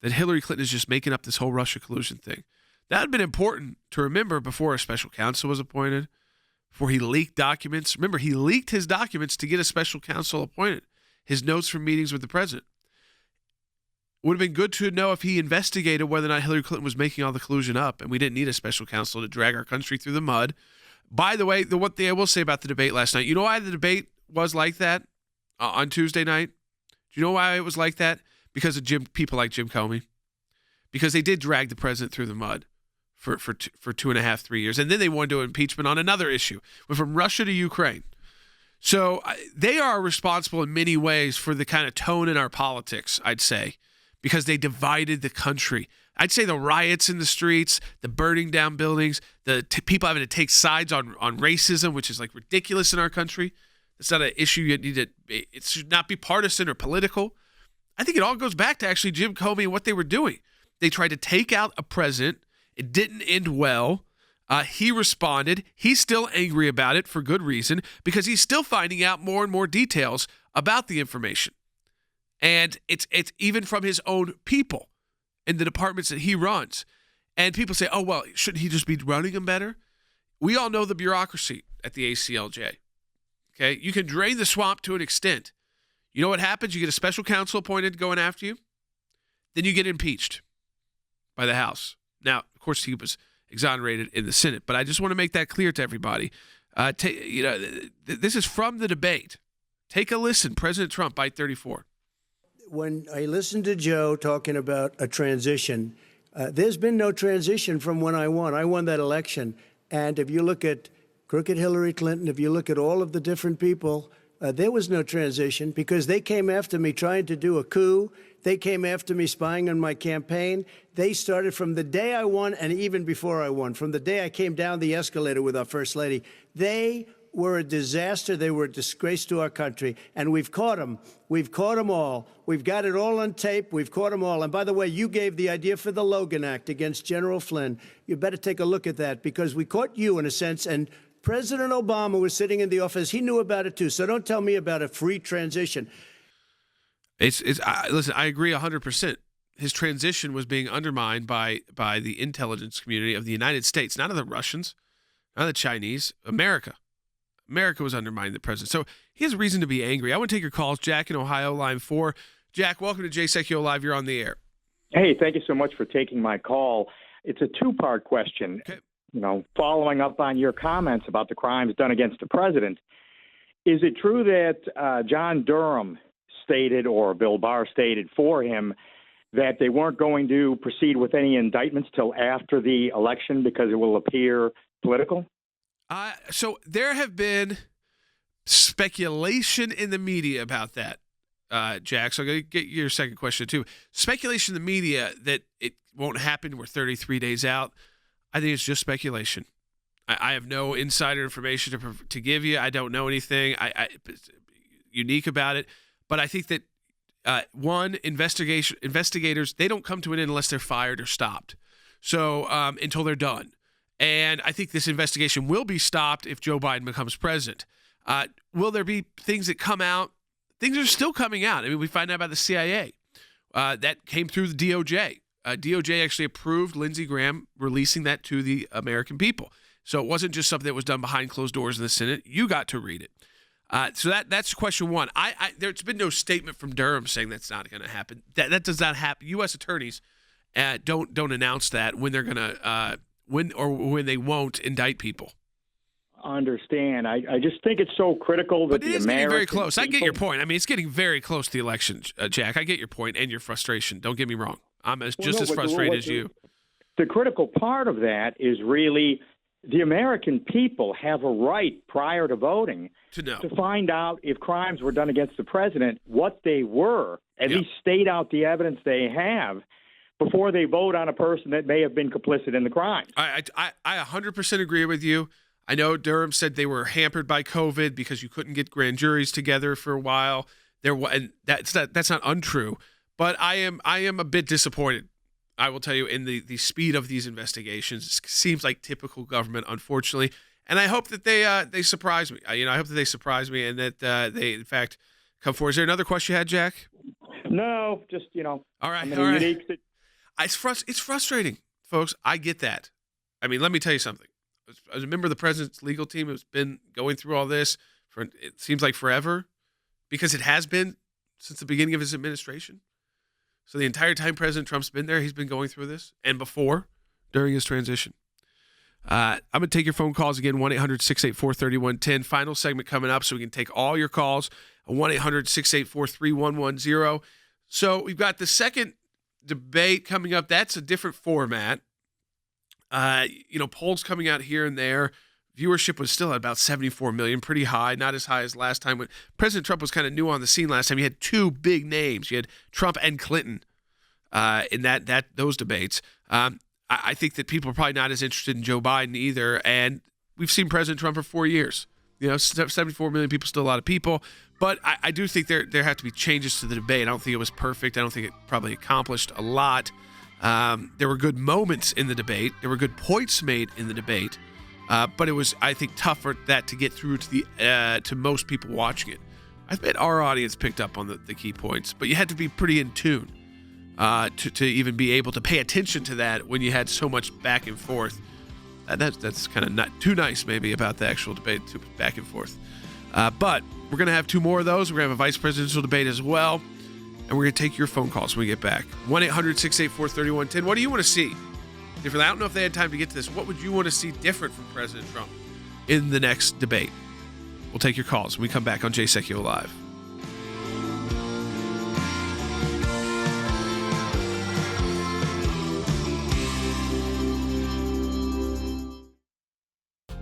that Hillary Clinton is just making up this whole Russia collusion thing. That would have been important to remember before a special counsel was appointed, before he leaked documents. Remember, he leaked his documents to get a special counsel appointed, his notes from meetings with the president. Would have been good to know if he investigated whether or not Hillary Clinton was making all the collusion up, and we didn't need a special counsel to drag our country through the mud. By the way, the one thing I will say about the debate last night, you know why the debate was like that on Tuesday night? Do you know why it was like that? Because of people like Jim Comey. Because they did drag the president through the mud for 2.5, 3 years. And then they wanted to do impeachment on another issue, went from Russia to Ukraine. So they are responsible in many ways for the kind of tone in our politics, I'd say, because they divided the country. I'd say the riots in the streets, the burning down buildings, the people having to take sides on racism, which is like ridiculous in our country. It's not an issue you need to. It should not be partisan or political. I think it all goes back to actually Jim Comey and what they were doing. They tried to take out a president. It didn't end well. He responded. He's still angry about it for good reason, because he's still finding out more and more details about the information. And it's even from his own people in the departments that he runs. And people say, oh, well, shouldn't he just be running them better? We all know the bureaucracy at the ACLJ. Okay, you can drain the swamp to an extent. You know what happens? You get a special counsel appointed going after you. Then you get impeached by the House. Now, of course, he was exonerated in the Senate, but I just want to make that clear to everybody. This is from the debate. Take a listen. President Trump, bite 34. When I listened to Joe talking about a transition, there's been no transition from when I won. I won that election. And if you look at crooked Hillary Clinton, if you look at all of the different people There was no transition because they came after me trying to do a coup. They came after me spying on my campaign. They started from the day I won and even before I won, from the day I came down the escalator with our First Lady. They were a disaster. They were a disgrace to our country. And we've caught them. We've caught them all. We've got it all on tape. We've caught them all. And by the way, you gave the idea for the Logan Act against General Flynn. You better take a look at that because we caught you in a sense. And President Obama was sitting in the office. He knew about it, too. So don't tell me about a free transition. Listen, I agree 100%. His transition was being undermined by the intelligence community of the United States, not of the Russians, not the Chinese, America. America was undermining the president. So he has reason to be angry. I want to take your calls. Jack in Ohio, line 4. Jack, welcome to Jay Sekulow Live. You're on the air. Hey, thank you so much for taking my call. It's a two-part question. Okay. Following up on your comments about the crimes done against the president, is it true that John Durham stated, or Bill Barr stated for him, that they weren't going to proceed with any indictments till after the election because it will appear political? So there have been speculation in the media about that, Jack. So I'm going to get your second question, too. Speculation in the media that it won't happen. We're 33 days out. I think it's just speculation. I have no insider information to give you. I don't know anything unique about it. But I think that, investigators, they don't come to an end unless they're fired or stopped. So until they're done. And I think this investigation will be stopped if Joe Biden becomes president. Will there be things that come out? Things are still coming out. I mean, we find out about the CIA. That came through the DOJ. DOJ actually approved Lindsey Graham releasing that to the American people. So it wasn't just something that was done behind closed doors in the Senate. You got to read it. So that's question one. There's been no statement from Durham saying that's not going to happen. That does not happen. U.S. attorneys don't announce that when they're going to when they won't indict people. Understand. I just think it's so critical that but it is getting very close. I get your point. I mean, it's getting very close to the election, Jack. I get your point and your frustration. Don't get me wrong. I'm as frustrated as you. The critical part of that is really the American people have a right prior to voting to find out if crimes were done against the president, what they were, at least state out the evidence they have before they vote on a person that may have been complicit in the crime. I 100% agree with you. I know Durham said they were hampered by COVID because you couldn't get grand juries together for a while. And that's not untrue. But I am a bit disappointed, I will tell you, in the speed of these investigations. It seems like typical government, unfortunately. And I hope that they surprise me. I hope that they surprise me and that they, in fact, come forward. Is there another question you had, Jack? No, just, All right. It's frustrating, folks. I get that. I mean, let me tell you something. As a member of the president's legal team who's been going through all this for, it seems like forever, because it has been since the beginning of his administration. So the entire time President Trump's been there, he's been going through this, and before, during his transition. I'm going to take your phone calls again, 1-800-684-3110. Final segment coming up, so we can take all your calls, 1-800-684-3110. So we've got the second debate coming up. That's a different format. Polls coming out here and there. Viewership was still at about 74 million, pretty high, not as high as last time when President Trump was kind of new on the scene last time. You had two big names. You had Trump and Clinton in those debates. I think that people are probably not as interested in Joe Biden either, and we've seen President Trump for 4 years. 74 million people, still a lot of people, but I do think there have to be changes to the debate. I don't think it was perfect. I don't think it probably accomplished a lot. There were good moments in the debate. There were good points made in the debate. But it was, I think, tough for that to get through to most people watching it. I bet our audience picked up on the key points, but you had to be pretty in tune to even be able to pay attention to that when you had so much back and forth. That's kind of not too nice, maybe, about the actual debate, too back and forth. But we're going to have two more of those. We're going to have a vice presidential debate as well, and we're going to take your phone calls when we get back. 1-800-684-3110. What do you want to see different? I don't know if they had time to get to this. What would you want to see different from President Trump in the next debate? We'll take your calls when we come back on Jay Sekulow Live.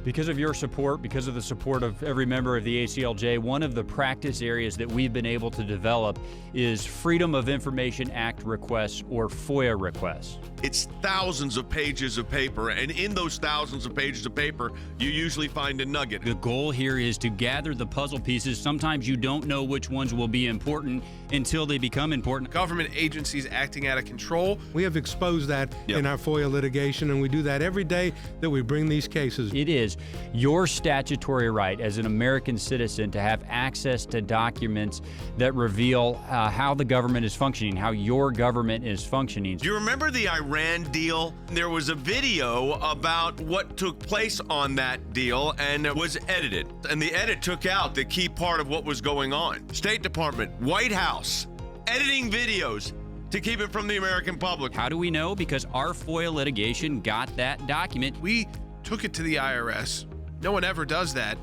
Because of your support, because of the support of every member of the ACLJ, one of the practice areas that we've been able to develop is Freedom of Information Act requests, or FOIA requests. It's thousands of pages of paper, and in those thousands of pages of paper, you usually find a nugget. The goal here is to gather the puzzle pieces. Sometimes you don't know which ones will be important until they become important. Government agencies acting out of control. We have exposed that in our FOIA litigation, and we do that every day that we bring these cases. It is your statutory right as an American citizen to have access to documents that reveal how the government is functioning, how your government is functioning. Do you remember the Iran deal? There was a video about what took place on that deal, and it was edited. And the edit took out the key part of what was going on. State Department, White House, editing videos to keep it from the American public. How do we know? Because our FOIA litigation got that document. We took it to the IRS. No one ever does that.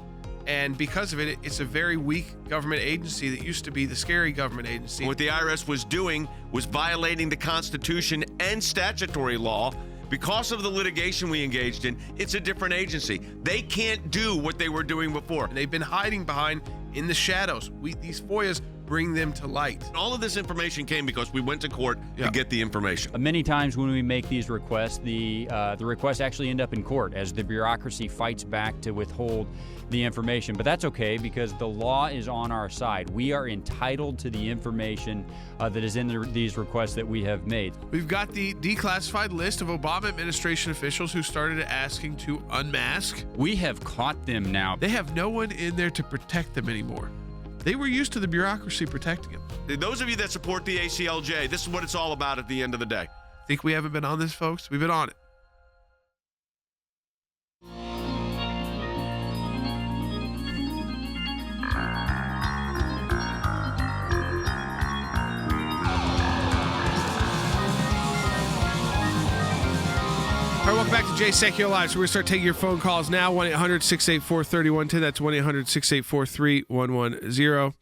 And because of it, it's a very weak government agency that used to be the scary government agency. What the IRS was doing was violating the Constitution and statutory law. Because of the litigation we engaged in, it's a different agency. They can't do what they were doing before. They've been hiding behind in the shadows. These FOIAs bring them to light. All of this information came because we went to court to get the information. Many times when we make these requests, the requests actually end up in court as the bureaucracy fights back to withhold the information. But that's okay, because the law is on our side. We are entitled to the information that is in these requests that we have made. We've got the declassified list of Obama administration officials who started asking to unmask. We have caught them now. They have no one in there to protect them anymore. They were used to the bureaucracy protecting them. Those of you that support the ACLJ, this is what it's all about at the end of the day. Think we haven't been on this, folks? We've been on it. All right, welcome back to Jay Sekulow Live. So we're going to start taking your phone calls now. 1-800-684-3110. That's 1-800-684-3110.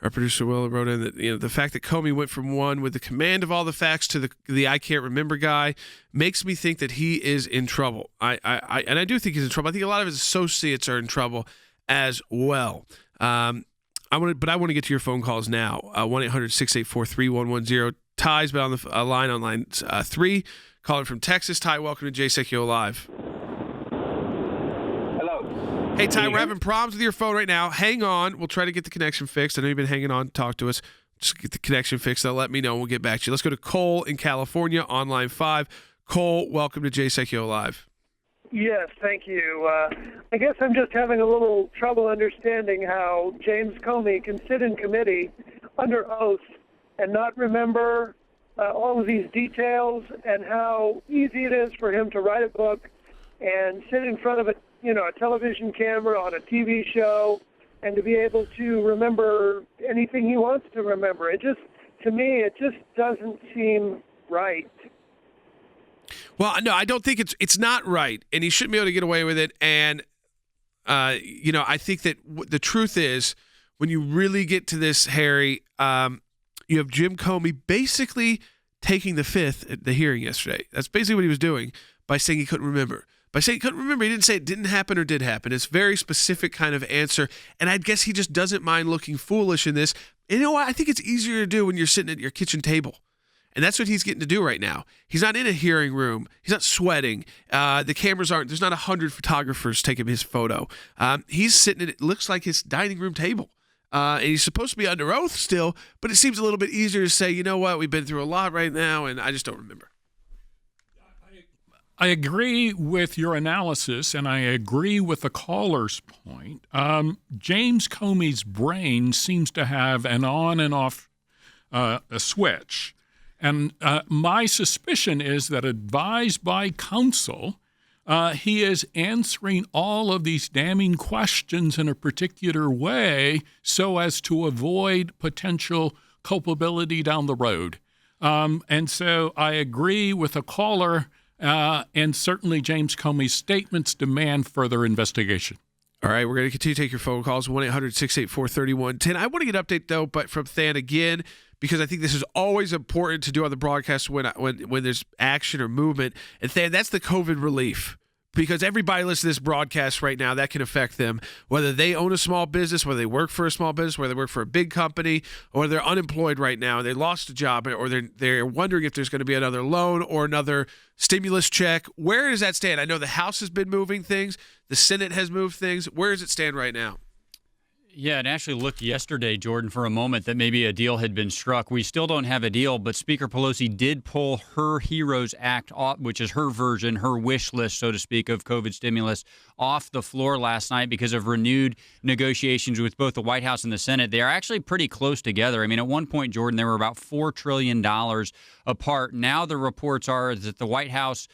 Our producer Will wrote in that the fact that Comey went from one with the command of all the facts to the I can't remember guy makes me think that he is in trouble. I do think he's in trouble. I think a lot of his associates are in trouble as well. I want to get to your phone calls now. 1-800-684-3110. Ty's been on the line on line 3. Calling from Texas. Ty, welcome to Jay Sekulow Live. Hello. Hey, Ty, we're having problems with your phone right now. Hang on. We'll try to get the connection fixed. I know you've been hanging on to talk to us. Just get the connection fixed. They'll let me know. We'll get back to you. Let's go to Cole in California on line 5. Cole, welcome to Jay Sekulow Live. Yes, thank you. I guess I'm just having a little trouble understanding how James Comey can sit in committee under oath and not remember all of these details, and how easy it is for him to write a book and sit in front of a television camera on a TV show and to be able to remember anything he wants to remember. To me, it just doesn't seem right. Well, no, I don't think it's not right, and he shouldn't be able to get away with it. And I think that the truth is, when you really get to this, Harry, you have Jim Comey basically taking the fifth at the hearing yesterday. That's basically what he was doing by saying he couldn't remember. By saying he couldn't remember, he didn't say it didn't happen or did happen. It's a very specific kind of answer, and I guess he just doesn't mind looking foolish in this. And you know what? I think it's easier to do when you're sitting at your kitchen table. And that's what he's getting to do right now. He's not in a hearing room. He's not sweating. The cameras aren't, there's not 100 photographers taking his photo. He's sitting at, it looks like his dining room table. And he's supposed to be under oath still, but it seems a little bit easier to say, you know what, we've been through a lot right now, and I just don't remember. I agree with your analysis, and I agree with the caller's point. James Comey's brain seems to have an on and off a switch. And my suspicion is that, advised by counsel, he is answering all of these damning questions in a particular way so as to avoid potential culpability down the road. And so I agree with the caller, and certainly James Comey's statements demand further investigation. All right, we're going to continue to take your phone calls, 1-800-684-3110. I want to get an update, though, but from Than again, because I think this is always important to do on the broadcast when there's action or movement. And Than, that's the COVID relief because everybody listening to this broadcast right now, that can affect them, whether they own a small business, whether they work for a small business, whether they work for a big company, or they're unemployed right now and they lost a job, or they're wondering if there's going to be another loan or another stimulus check. Where does that stand? I know the House has been moving things. The Senate has moved things. Where does it stand right now? Yeah, it actually looked yesterday, Jordan, for a moment that maybe a deal had been struck. We still don't have a deal, but Speaker Pelosi did pull her HEROES Act, which is her version, her wish list, so to speak, of COVID stimulus, off the floor last night because of renewed negotiations with both the White House and the Senate. They are actually pretty close together. I mean, at one point, Jordan, they were about $4 trillion apart. Now the reports are that the White House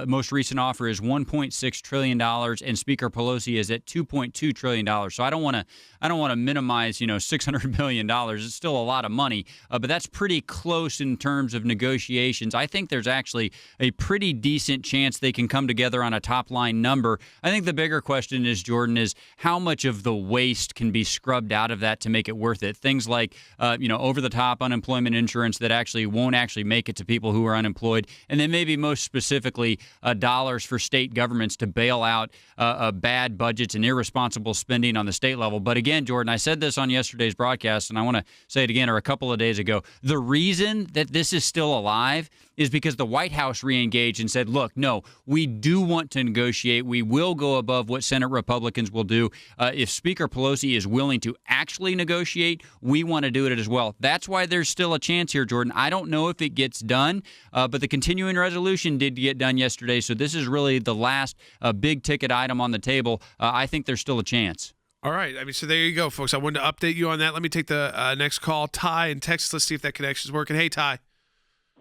most recent offer is $1.6 trillion, and Speaker Pelosi is at $2.2 trillion. So I don't want to minimize, $600 million. It's still a lot of money, but that's pretty close in terms of negotiations. I think there's actually a pretty decent chance they can come together on a top line number. I think the bigger question is, Jordan, is how much of the waste can be scrubbed out of that to make it worth it? Things like, over the top unemployment insurance that actually won't actually make it to people who are unemployed. And then maybe most specifically, dollars for state governments to bail out bad budgets and irresponsible spending on the state level. But again, Jordan, I said this on yesterday's broadcast, and I want to say it again, or a couple of days ago. The reason that this is still alive is because the White House reengaged and said, look, no, we do want to negotiate. We will go above what Senate Republicans will do. If Speaker Pelosi is willing to actually negotiate, we want to do it as well. That's why there's still a chance here, Jordan. I don't know if it gets done, but the continuing resolution did get done yesterday, so this is really the last big ticket item on the table. I think there's still a chance. All right. So there you go, folks. I wanted to update you on that. Let me take the next call. Ty in Texas. Let's see if that connection is working. Hey, Ty.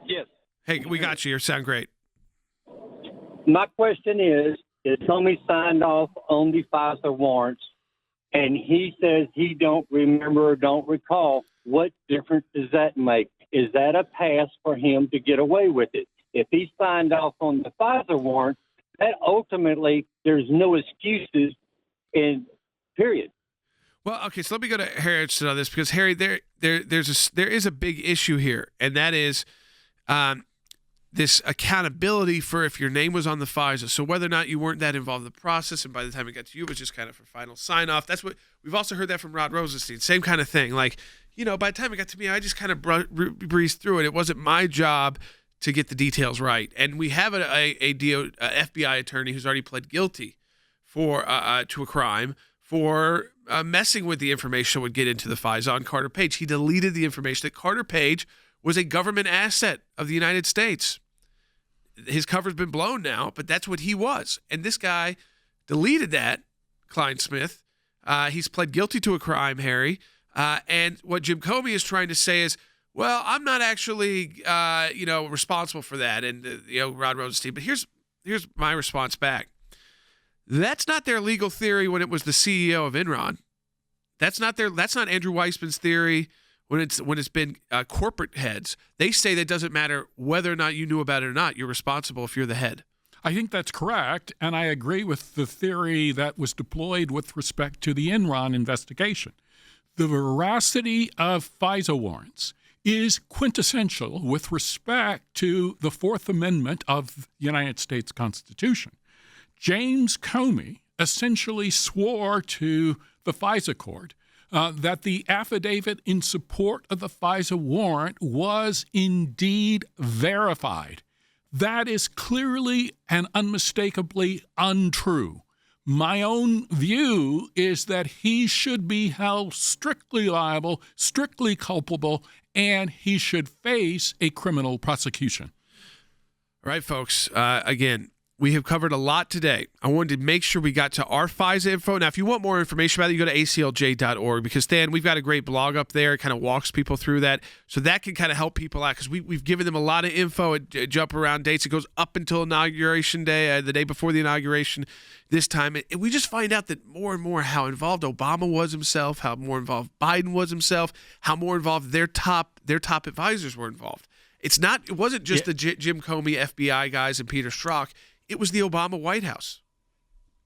Yes. Hey, we got you. You sound great. My question is Comey signed off on the FISA warrants, and he says he don't remember or don't recall. What difference does that make? Is that a pass for him to get away with it? If he signed off on the FISA warrant, that ultimately there's no excuses in period. Well, okay, so let me go to Harry on this because Harry, there is a big issue here, and that is this accountability for if your name was on the FISA. So whether or not you weren't that involved in the process, and by the time it got to you, it was just kind of for final sign off. That's what we've also heard that from Rod Rosenstein. Same kind of thing. Like, by the time it got to me, I just kind of breezed through it. It wasn't my job to get the details right. And we have a FBI attorney who's already pled guilty for to a crime for messing with the information that would get into the FISA on Carter Page. He deleted the information that Carter Page was a government asset of the United States. His cover's been blown now, but that's what he was. And this guy deleted that, Klein Smith. He's pled guilty to a crime, Harry. And what Jim Comey is trying to say is, well, I'm not actually, responsible for that. And, Rod Rosenstein. But here's my response back. That's not their legal theory when it was the CEO of Enron. That's not Andrew Weissman's theory when it's been corporate heads. They say that it doesn't matter whether or not you knew about it or not. You're responsible if you're the head. I think that's correct, and I agree with the theory that was deployed with respect to the Enron investigation. The veracity of FISA warrants is quintessential with respect to the Fourth Amendment of the United States Constitution. James Comey essentially swore to the FISA court that the affidavit in support of the FISA warrant was indeed verified. That is clearly and unmistakably untrue. My own view is that he should be held strictly liable, strictly culpable, and he should face a criminal prosecution. All right, folks. Again, we have covered a lot today. I wanted to make sure we got to our FISA info. Now, if you want more information about it, you go to ACLJ.org because, Stan, we've got a great blog up there. It kind of walks people through that. So that can kind of help people out because we've given them a lot of info at jump around dates. It goes up until Inauguration Day, the day before the inauguration this time. And we just find out that more and more how involved Obama was himself, how more involved Biden was himself, how more involved their top advisors were involved. It wasn't just the Jim Comey FBI guys and Peter Strzok. It was the Obama White House.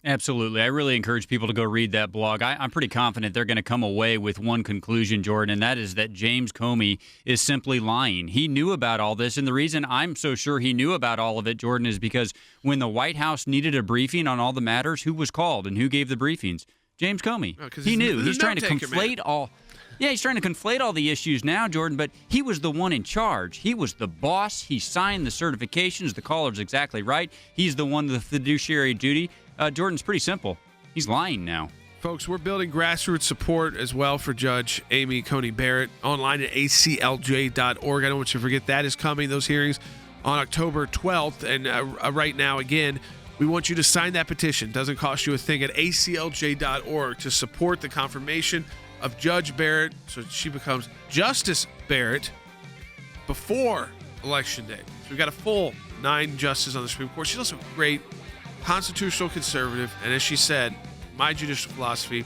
Absolutely. I really encourage people to go read that blog. I'm pretty confident they're going to come away with one conclusion, Jordan, and that is that James Comey is simply lying. He knew about all this, and the reason I'm so sure he knew about all of it, Jordan, is because when the White House needed a briefing on all the matters, who was called and who gave the briefings? James Comey. He knew. He's trying to conflate all... Yeah, he's trying to conflate all the issues now, Jordan, but he was the one in charge. He was the boss. He signed the certifications. The caller's exactly right. He's the one with the fiduciary duty. Jordan's pretty simple. He's lying now. Folks, we're building grassroots support as well for Judge Amy Coney Barrett online at aclj.org. I don't want you to forget that is coming, those hearings on October 12th. And right now, again, we want you to sign that petition. It doesn't cost you a thing at aclj.org to support the confirmation of Judge Barrett so she becomes Justice Barrett before Election Day. So we've got a full 9 justices on the Supreme Court. She's also a great constitutional conservative, and as she said, my judicial philosophy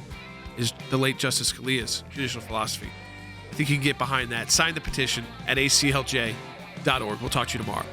is the late Justice Scalia's judicial philosophy. I think you can get behind that. Sign the petition at aclj.org. We'll talk to you tomorrow.